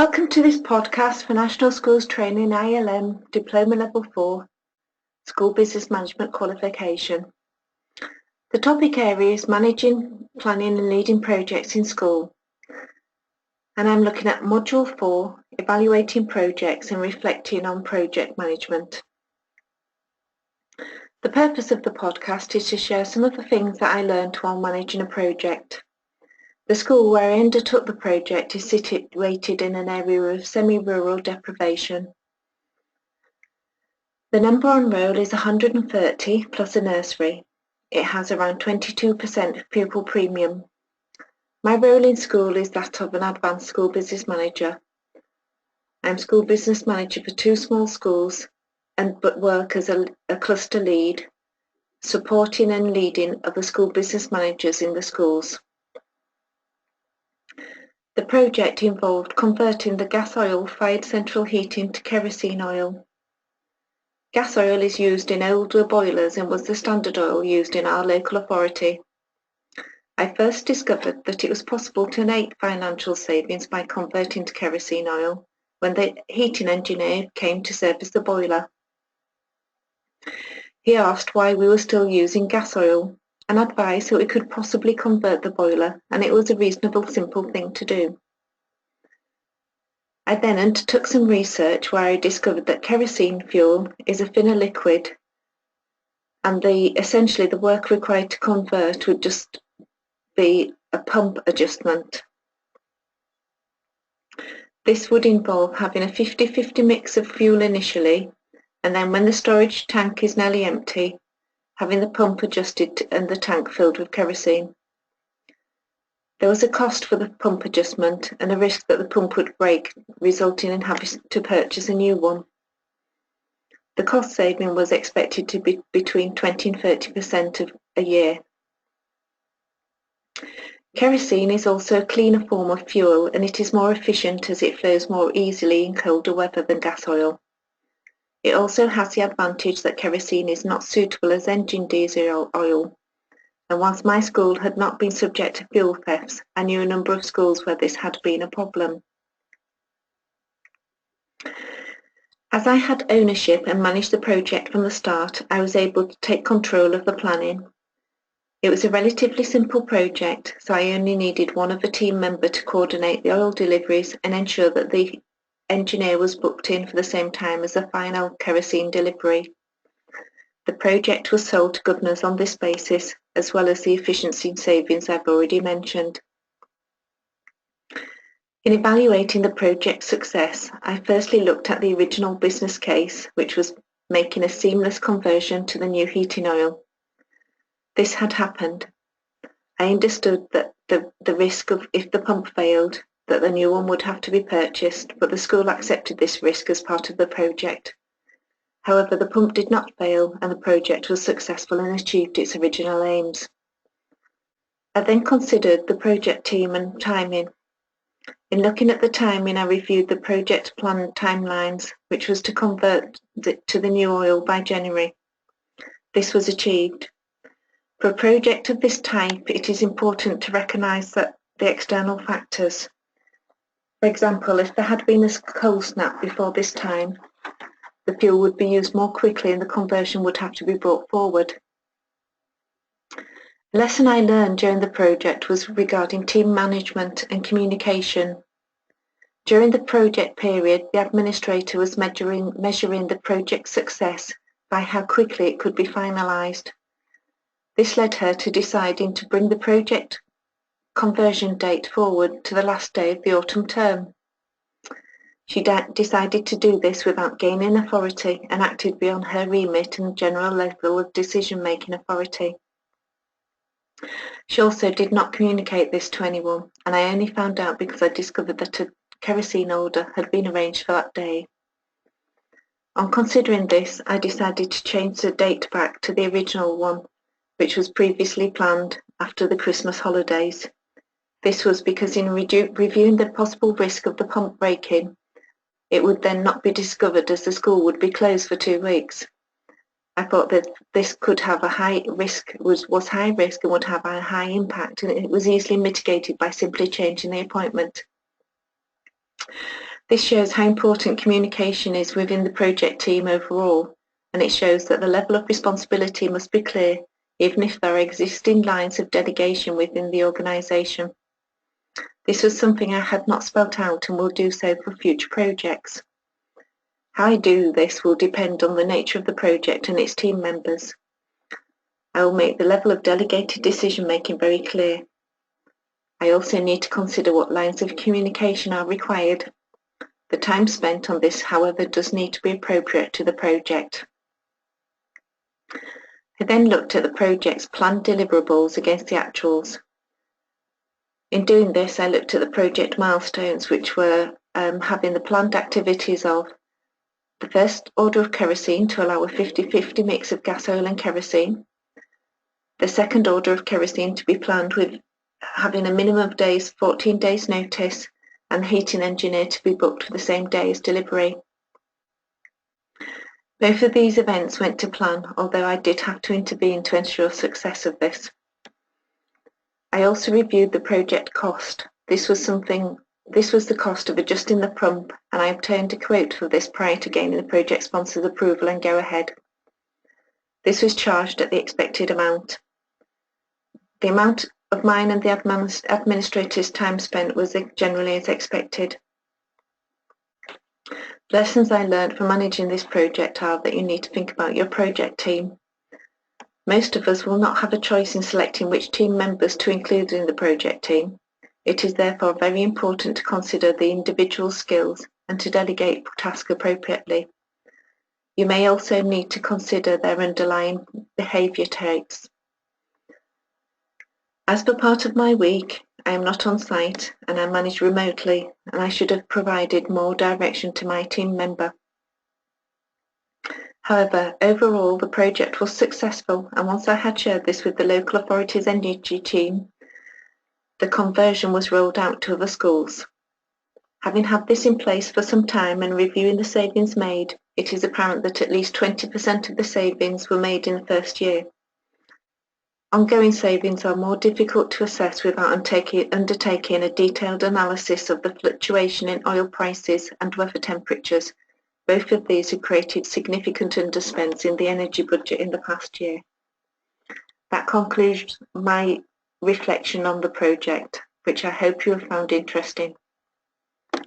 Welcome to this podcast for National Schools Training ILM Diploma Level 4 School Business Management Qualification. The topic area is managing, planning and leading projects in school. And I'm looking at Module 4, evaluating projects and reflecting on project management. The purpose of the podcast is to share some of the things that I learned while managing a project. The school where I undertook the project is situated in an area of semi-rural deprivation. The number on roll is 130 plus a nursery. It has around 22% pupil premium. My role in school is that of an advanced school business manager. I'm school business manager for 2 small schools but work as a cluster lead, supporting and leading other school business managers in the schools. The project involved converting the gas oil-fired central heating to kerosene oil. Gas oil is used in older boilers and was the standard oil used in our local authority. I first discovered that it was possible to make financial savings by converting to kerosene oil when the heating engineer came to service the boiler. He asked why we were still using gas oil and advised that we could possibly convert the boiler, and it was a reasonable, simple thing to do. I then undertook some research where I discovered that kerosene fuel is a thinner liquid, and essentially the work required to convert would just be a pump adjustment. This would involve having a 50-50 mix of fuel initially, and then when the storage tank is nearly empty, having the pump adjusted and the tank filled with kerosene. There was a cost for the pump adjustment and a risk that the pump would break, resulting in having to purchase a new one. The cost saving was expected to be between 20 and 30% of a year. Kerosene is also a cleaner form of fuel, and it is more efficient as it flows more easily in colder weather than gas oil. It also has the advantage that kerosene is not suitable as engine diesel oil. And whilst my school had not been subject to fuel thefts, I knew a number of schools where this had been a problem. As I had ownership and managed the project from the start, I was able to take control of the planning. It was a relatively simple project, so I only needed one other team member to coordinate the oil deliveries and ensure that the engineer was booked in for the same time as the final kerosene delivery. The project was sold to governors on this basis, as well as the efficiency savings I've already mentioned. In evaluating the project's success, I firstly looked at the original business case, which was making a seamless conversion to the new heating oil. This had happened. I understood that the risk of, if the pump failed, that the new one would have to be purchased, but the school accepted this risk as part of the project. However, the pump did not fail and the project was successful and achieved its original aims. I then considered the project team and timing. In looking at the timing, I reviewed the project plan timelines, which was to convert to the new oil by January. This was achieved. For a project of this type, it is important to recognise that the external factors. For example, if there had been a cold snap before this time, the fuel would be used more quickly and the conversion would have to be brought forward. A lesson I learned during the project was regarding team management and communication. During the project period, the administrator was measuring the project's success by how quickly it could be finalised. This led her to deciding to bring the project conversion date forward to the last day of the autumn term. She decided to do this without gaining authority and acted beyond her remit and general level of decision-making authority. She also did not communicate this to anyone, and I only found out because I discovered that a kerosene order had been arranged for that day. On considering this, I decided to change the date back to the original one, which was previously planned after the Christmas holidays. This was because in reviewing the possible risk of the pump breaking, it would then not be discovered as the school would be closed for 2 weeks. I thought that this could have a high risk, was high risk and would have a high impact, and it was easily mitigated by simply changing the appointment. This shows how important communication is within the project team overall, and it shows that the level of responsibility must be clear, even if there are existing lines of delegation within the organisation. This was something I had not spelt out and will do so for future projects. How I do this will depend on the nature of the project and its team members. I will make the level of delegated decision making very clear. I also need to consider what lines of communication are required. The time spent on this, however, does need to be appropriate to the project. I then looked at the project's planned deliverables against the actuals. In doing this, I looked at the project milestones, which were having the planned activities of the first order of kerosene to allow a 50-50 mix of gas, oil and kerosene. The second order of kerosene to be planned with having a minimum of days, 14 days notice, and the heating engineer to be booked for the same day as delivery. Both of these events went to plan, although I did have to intervene to ensure success of this. I also reviewed the project cost. This was the cost of adjusting the pump, and I obtained a quote for this prior to gaining the project sponsor's approval and go ahead. This was charged at the expected amount. The amount of mine and the administrator's time spent was generally as expected. Lessons I learned from managing this project are that you need to think about your project team. Most of us will not have a choice in selecting which team members to include in the project team. It is therefore very important to consider the individual skills and to delegate tasks appropriately. You may also need to consider their underlying behaviour traits. As per part of my week, I am not on site and I manage remotely, and I should have provided more direction to my team member. However, overall the project was successful, and once I had shared this with the local authority's energy team, the conversion was rolled out to other schools. Having had this in place for some time and reviewing the savings made, it is apparent that at least 20% of the savings were made in the first year. Ongoing savings are more difficult to assess without undertaking a detailed analysis of the fluctuation in oil prices and weather temperatures. Both of these have created significant underspends in the energy budget in the past year. That concludes my reflection on the project, which I hope you have found interesting.